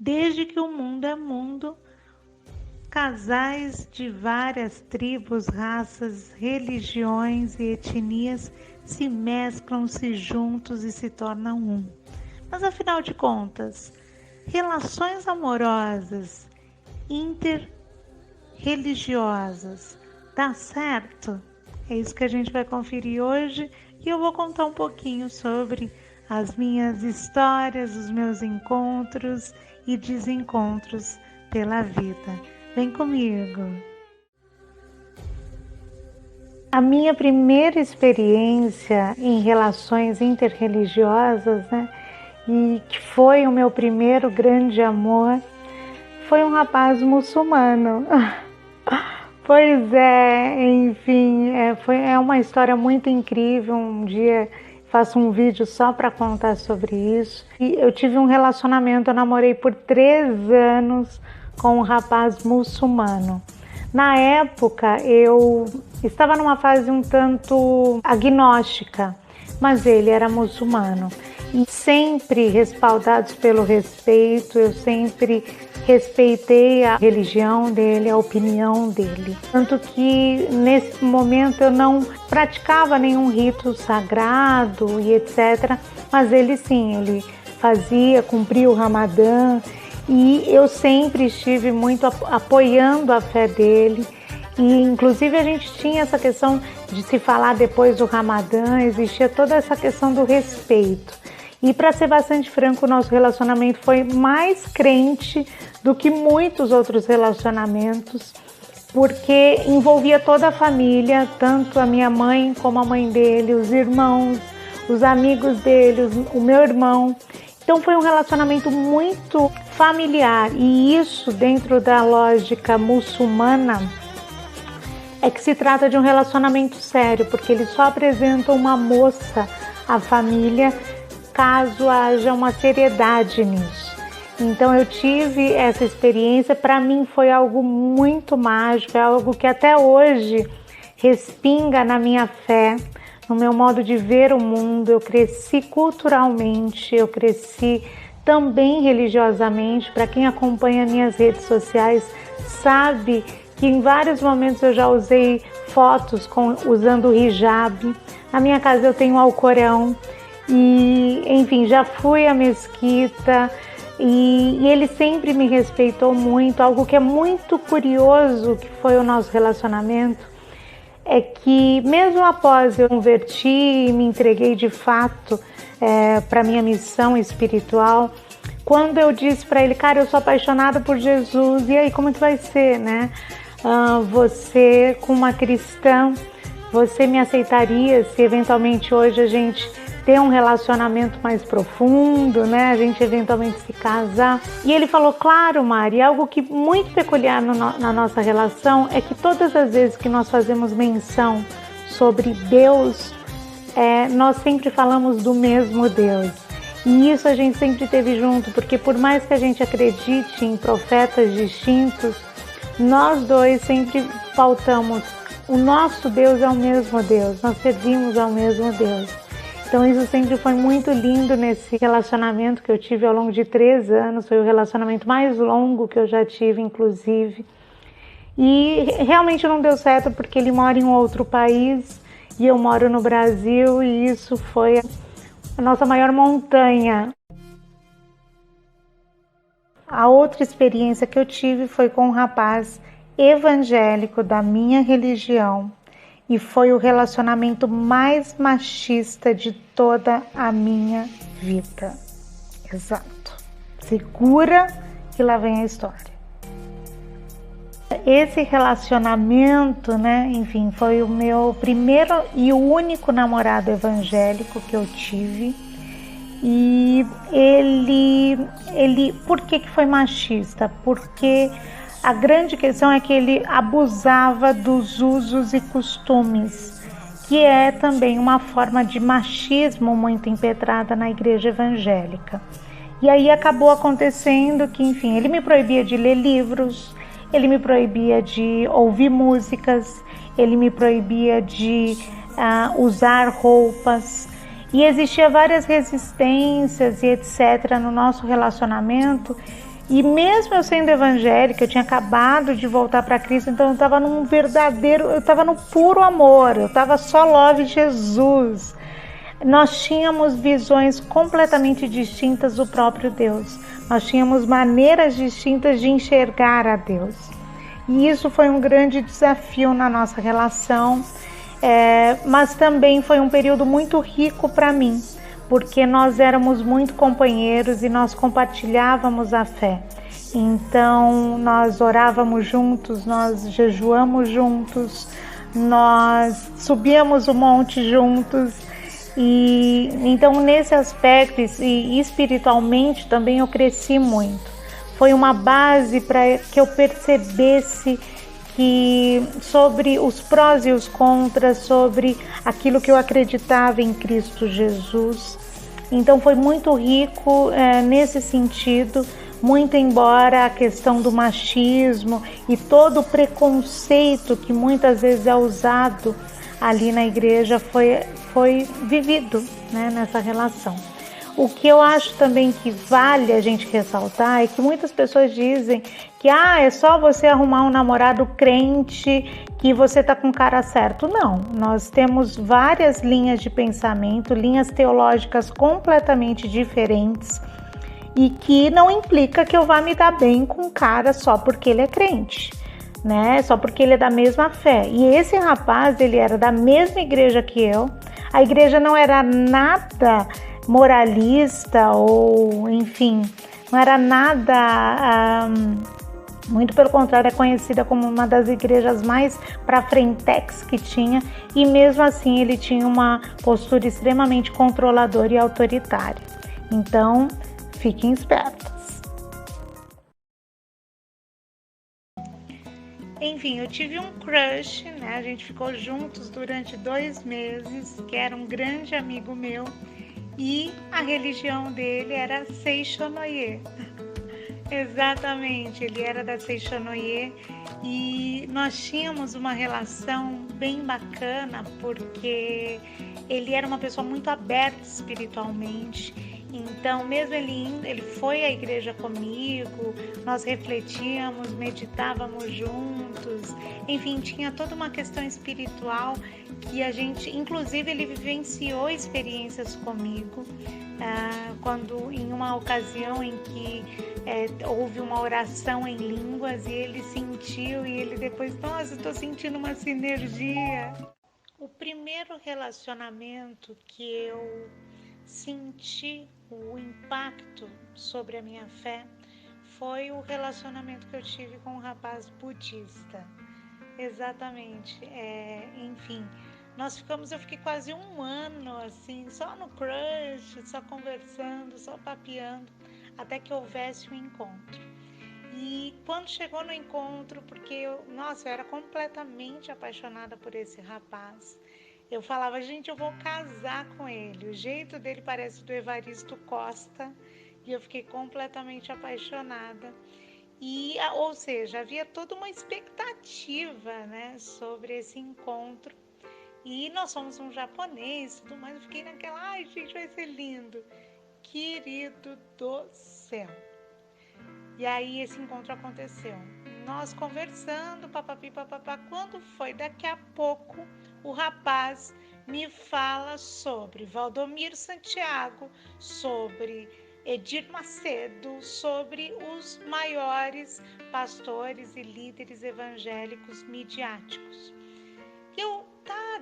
Desde que o mundo é mundo, casais de várias tribos, raças, religiões e etnias se mesclam, se juntos e se tornam um. Mas afinal de contas, relações amorosas, interreligiosas, dá certo? É isso que a gente vai conferir hoje e eu vou contar um pouquinho sobre as minhas histórias, os meus encontros e desencontros pela vida. Vem comigo! A minha primeira experiência em relações interreligiosas, né, e que foi o meu primeiro grande amor, foi um rapaz muçulmano. Pois é, enfim, é uma história muito incrível. Um dia faço um vídeo só para contar sobre isso. E eu tive um relacionamento, eu namorei por 3 anos com um rapaz muçulmano. Na época eu estava numa fase um tanto agnóstica, mas ele era muçulmano. E sempre respaldados pelo respeito, eu sempre respeitei a religião dele, a opinião dele. Tanto que nesse momento eu não praticava nenhum rito sagrado e etc. Mas ele sim, ele fazia, cumpria o Ramadã e eu sempre estive muito apoiando a fé dele. E inclusive a gente tinha essa questão de se falar depois do Ramadã, existia toda essa questão do respeito. E para ser bastante franco, o nosso relacionamento foi mais crente do que muitos outros relacionamentos, porque envolvia toda a família, tanto a minha mãe como a mãe dele, os irmãos, os amigos dele, o meu irmão. Então foi um relacionamento muito familiar, e isso dentro da lógica muçulmana é que se trata de um relacionamento sério, porque eles só apresentam uma moça à família caso haja uma seriedade nisso. Então eu tive essa experiência, para mim foi algo muito mágico, é algo que até hoje respinga na minha fé, no meu modo de ver o mundo. Eu cresci culturalmente, eu cresci também religiosamente. Para quem acompanha minhas redes sociais sabe que em vários momentos eu já usei fotos usando o hijab. Na minha casa eu tenho um Alcorão e, enfim, já fui à mesquita e ele sempre me respeitou muito. Algo que é muito curioso que foi o nosso relacionamento é que mesmo após eu converti e me entreguei de fato para minha missão espiritual, quando eu disse para ele, cara, eu sou apaixonada por Jesus, e aí como que vai ser, né? Você, com uma cristã, você me aceitaria se eventualmente hoje a gente ter um relacionamento mais profundo, né? A gente eventualmente se casar. E ele falou, claro, Mari. Algo que muito peculiar na nossa relação é que todas as vezes que nós fazemos menção sobre Deus, nós sempre falamos do mesmo Deus. E isso a gente sempre teve junto, porque por mais que a gente acredite em profetas distintos, nós dois sempre pautamos, o nosso Deus é o mesmo Deus, nós servimos ao mesmo Deus. Então isso sempre foi muito lindo nesse relacionamento que eu tive ao longo de 3 anos, foi o relacionamento mais longo que eu já tive, inclusive. E realmente não deu certo porque ele mora em um outro país e eu moro no Brasil, e isso foi a nossa maior montanha. A outra experiência que eu tive foi com um rapaz evangélico da minha religião, e foi o relacionamento mais machista de toda a minha vida. Exato. Segura que lá vem a história. Esse relacionamento, né, enfim, foi o meu primeiro e único namorado evangélico que eu tive. E ele, por que foi machista? Porque a grande questão é que ele abusava dos usos e costumes, que é também uma forma de machismo muito impetrada na igreja evangélica. E aí acabou acontecendo que, enfim, ele me proibia de ler livros, ele me proibia de ouvir músicas, ele me proibia de usar roupas. E existia várias resistências e etc. no nosso relacionamento, E mesmo eu sendo evangélica, eu tinha acabado de voltar para Cristo, então eu estava eu estava no puro amor, eu estava só love Jesus. Nós tínhamos visões completamente distintas do próprio Deus. Nós tínhamos maneiras distintas de enxergar a Deus. E isso foi um grande desafio na nossa relação, mas também foi um período muito rico para mim, porque nós éramos muito companheiros e nós compartilhávamos a fé. Então nós orávamos juntos, nós jejuamos juntos, nós subíamos o monte juntos. E então nesse aspecto e espiritualmente também eu cresci muito. Foi uma base para que eu percebesse que sobre os prós e os contras, sobre aquilo que eu acreditava em Cristo Jesus. Então foi muito rico nesse sentido, muito embora a questão do machismo e todo o preconceito que muitas vezes é usado ali na igreja foi vivido, né, nessa relação. O que eu acho também que vale a gente ressaltar é que muitas pessoas dizem que é só você arrumar um namorado crente que você tá com o cara certo. Não, nós temos várias linhas de pensamento, linhas teológicas completamente diferentes e que não implica que eu vá me dar bem com um cara só porque ele é crente, né? Só porque ele é da mesma fé. E esse rapaz, ele era da mesma igreja que eu. A igreja não era nada moralista ou, enfim, não era nada, muito pelo contrário, é conhecida como uma das igrejas mais pra frentex que tinha, e mesmo assim ele tinha uma postura extremamente controladora e autoritária. Então, fiquem espertos. Enfim, eu tive um crush, né? A gente ficou juntos durante 2 meses, que era um grande amigo meu, e a religião dele era Seishonoye. Exatamente, ele era da Seishonoye e nós tínhamos uma relação bem bacana porque ele era uma pessoa muito aberta espiritualmente. Então, mesmo ele foi à igreja comigo, nós refletíamos, meditávamos juntos, enfim, tinha toda uma questão espiritual que a gente, inclusive, ele vivenciou experiências comigo, quando em uma ocasião em que houve uma oração em línguas e ele sentiu e ele depois, nossa, estou sentindo uma sinergia. O primeiro relacionamento que eu senti o impacto sobre a minha fé foi o relacionamento que eu tive com um rapaz budista. Exatamente, enfim, eu fiquei quase 1 ano assim, só no crush, só conversando, só papeando, até que houvesse um encontro. E quando chegou no encontro, porque eu era completamente apaixonada por esse rapaz. Eu falava, gente, eu vou casar com ele. O jeito dele parece do Evaristo Costa e eu fiquei completamente apaixonada. Ou seja, havia toda uma expectativa, né, sobre esse encontro. E nós somos um japonês e tudo mais. Eu fiquei naquela, ai, gente, vai ser lindo. Querido do céu. E aí esse encontro aconteceu. Nós conversando, papapi, papapá. Quando foi? Daqui a pouco o rapaz me fala sobre Valdomiro Santiago, sobre Edir Macedo, sobre os maiores pastores e líderes evangélicos midiáticos.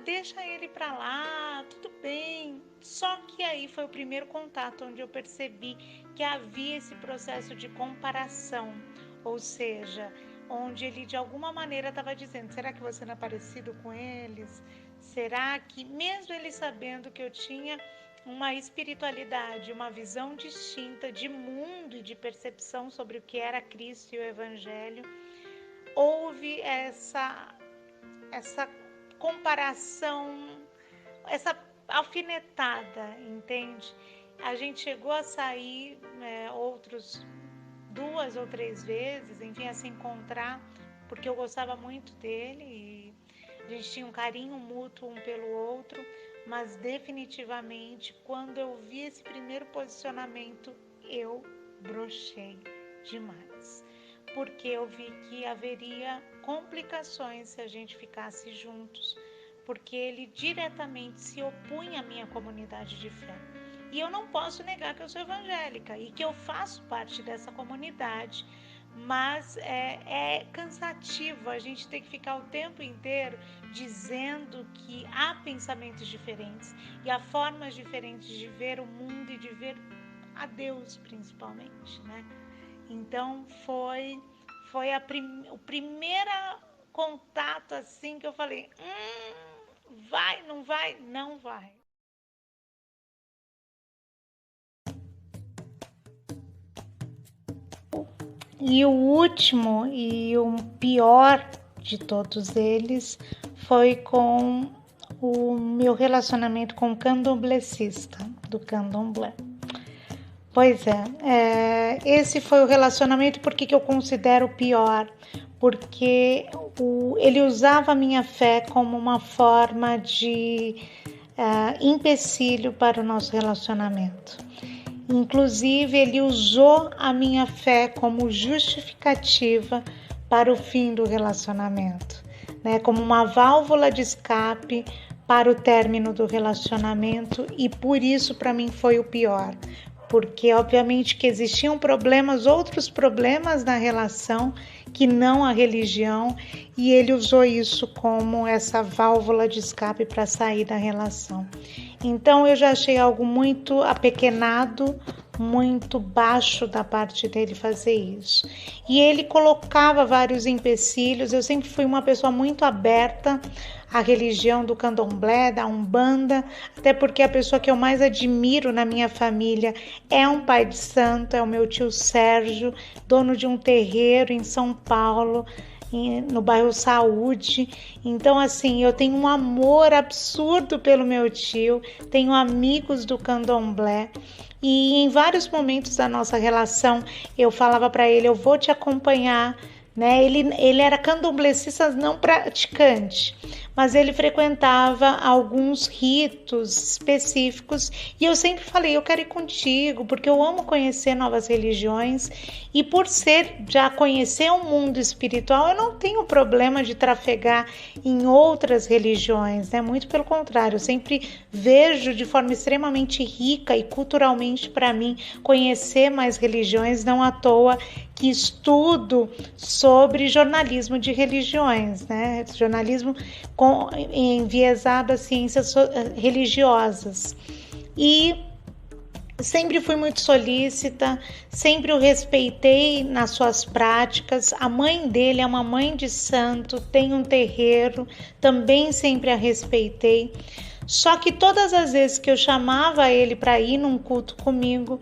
Deixa ele pra lá, tudo bem. Só que aí foi o primeiro contato onde eu percebi que havia esse processo de comparação, ou seja, onde ele de alguma maneira estava dizendo, será que você não é parecido com eles? Será que, mesmo ele sabendo que eu tinha uma espiritualidade, uma visão distinta de mundo e de percepção sobre o que era Cristo e o Evangelho, houve essa comparação, essa alfinetada, entende? A gente chegou a sair outros 2 ou 3 vezes, enfim, a se encontrar, porque eu gostava muito dele e a gente tinha um carinho mútuo um pelo outro, mas definitivamente, quando eu vi esse primeiro posicionamento, eu brochei. demais, porque eu vi que haveria complicações se a gente ficasse juntos, porque ele diretamente se opunha à minha comunidade de fé. E eu não posso negar que eu sou evangélica e que eu faço parte dessa comunidade, mas é cansativo, a gente tem que ficar o tempo inteiro dizendo que há pensamentos diferentes e há formas diferentes de ver o mundo e de ver a Deus principalmente, né? Então o primeiro contato assim que eu falei, vai, não vai? Não vai. E o último e o pior de todos eles foi com o meu relacionamento com o candomblessista do candomblé. Pois é, esse foi o relacionamento, porque eu considero pior, porque ele usava a minha fé como uma forma de empecilho para o nosso relacionamento. Inclusive, ele usou a minha fé como justificativa para o fim do relacionamento, né? Como uma válvula de escape para o término do relacionamento, e por isso para mim foi o pior, porque obviamente que existiam outros problemas na relação que não a religião, e ele usou isso como essa válvula de escape para sair da relação. Então eu já achei algo muito apequenado, muito baixo da parte dele fazer isso. E ele colocava vários empecilhos. Eu sempre fui uma pessoa muito aberta à religião do candomblé, da umbanda, até porque a pessoa que eu mais admiro na minha família é um pai de santo, é o meu tio Sérgio, dono de um terreiro em São Paulo, no bairro Saúde. Então assim, eu tenho um amor absurdo pelo meu tio, tenho amigos do candomblé, e em vários momentos da nossa relação eu falava para ele, eu vou te acompanhar, né? Ele era candomblessista não praticante, mas ele frequentava alguns ritos específicos, e eu sempre falei, eu quero ir contigo, porque eu amo conhecer novas religiões, e por já conhecer o mundo espiritual, eu não tenho problema de trafegar em outras religiões, né? Muito pelo contrário, eu sempre vejo de forma extremamente rica e culturalmente para mim conhecer mais religiões, não à toa que estudo sobre jornalismo de religiões, né? Jornalismo enviesado a ciências religiosas. E sempre fui muito solícita, sempre o respeitei nas suas práticas. A mãe dele é uma mãe de santo, tem um terreiro, também sempre a respeitei. Só que todas as vezes que eu chamava ele para ir num culto comigo,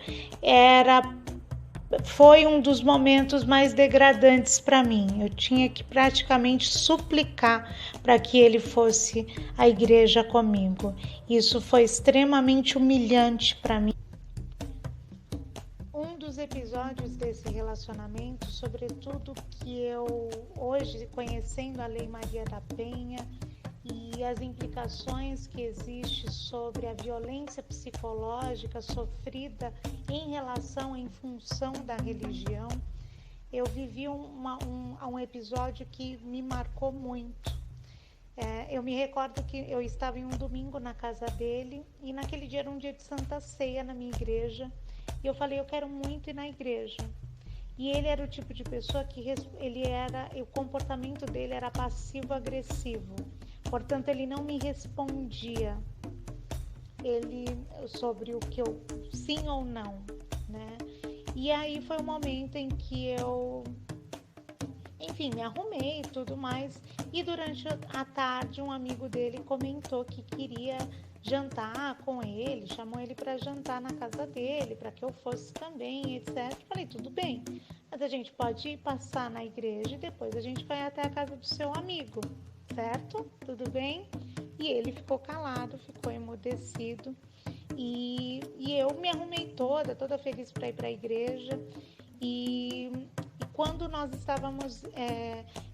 foi um dos momentos mais degradantes para mim. Eu tinha que praticamente suplicar para que ele fosse à igreja comigo. Isso foi extremamente humilhante para mim. Um dos episódios desse relacionamento, sobretudo que eu hoje, conhecendo a Lei Maria da Penha e as implicações que existem sobre a violência psicológica sofrida em função da religião, eu vivi um episódio que me marcou muito. Eu me recordo que eu estava em um domingo na casa dele, e naquele dia era um dia de Santa Ceia na minha igreja, e eu falei, eu quero muito ir na igreja. E ele era o tipo de pessoa que o comportamento dele era passivo-agressivo. Portanto, ele não me respondia sobre o que eu sim ou não, né? E aí foi um momento em que eu, enfim, me arrumei e tudo mais. E durante a tarde, um amigo dele comentou que queria jantar com ele, chamou ele para jantar na casa dele, para que eu fosse também, etc. Eu falei, tudo bem, mas a gente pode ir passar na igreja e depois a gente vai até a casa do seu amigo, certo? Tudo bem? E ele ficou calado, ficou emudecido, e eu me arrumei toda feliz para ir para a igreja, e quando nós estávamos,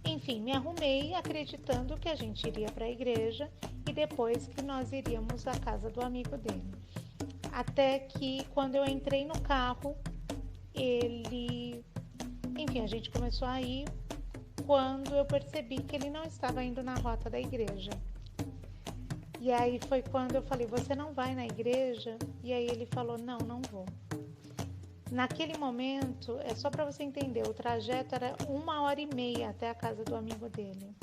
enfim, me arrumei acreditando que a gente iria para a igreja e depois que nós iríamos à casa do amigo dele. Até que quando eu entrei no carro, ele enfim, a gente começou a ir quando eu percebi que ele não estava indo na rota da igreja. E aí foi quando eu falei, você não vai na igreja? E aí ele falou, não, não vou. Naquele momento, é só para você entender, o trajeto era 1h30 até a casa do amigo dele.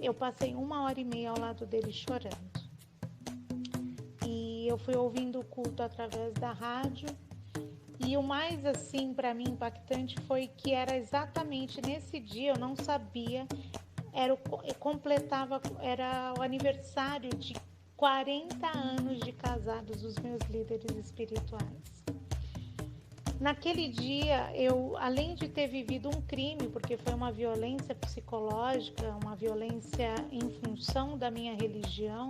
Eu passei 1h30 ao lado dele chorando. E eu fui ouvindo o culto através da rádio. E o mais assim para mim impactante foi que era exatamente nesse dia, eu não sabia, era o aniversário de 40 anos de casados dos meus líderes espirituais. Naquele dia, eu, além de ter vivido um crime, porque foi uma violência psicológica, uma violência em função da minha religião,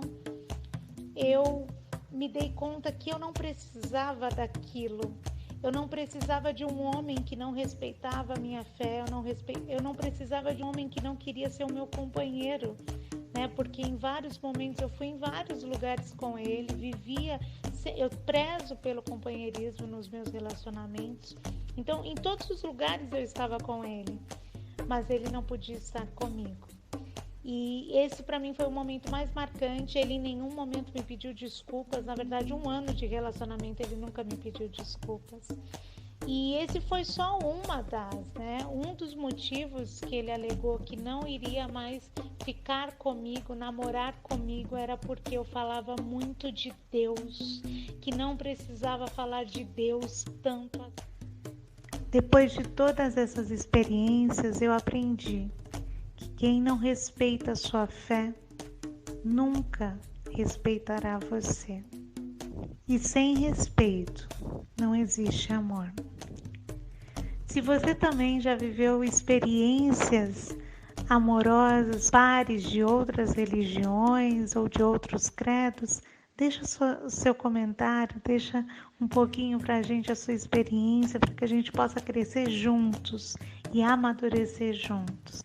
eu me dei conta que eu não precisava daquilo. Eu não precisava de um homem que não respeitava a minha fé, eu não precisava de um homem que não queria ser o meu companheiro, né? Porque em vários momentos eu fui em vários lugares com ele, eu prezo pelo companheirismo nos meus relacionamentos. Então, em todos os lugares eu estava com ele, mas ele não podia estar comigo. E esse para mim foi o momento mais marcante. Ele em nenhum momento me pediu desculpas. Na verdade, 1 ano de relacionamento ele nunca me pediu desculpas. E esse foi só um dos motivos que ele alegou que não iria mais ficar comigo, namorar comigo, era porque eu falava muito de Deus, que não precisava falar de Deus tanto assim. Depois de todas essas experiências, eu aprendi que quem não respeita a sua fé nunca respeitará você. E sem respeito não existe amor. Se você também já viveu experiências amorosas, pares de outras religiões ou de outros credos, deixa o seu comentário, deixa um pouquinho para a gente a sua experiência, para que a gente possa crescer juntos e amadurecer juntos.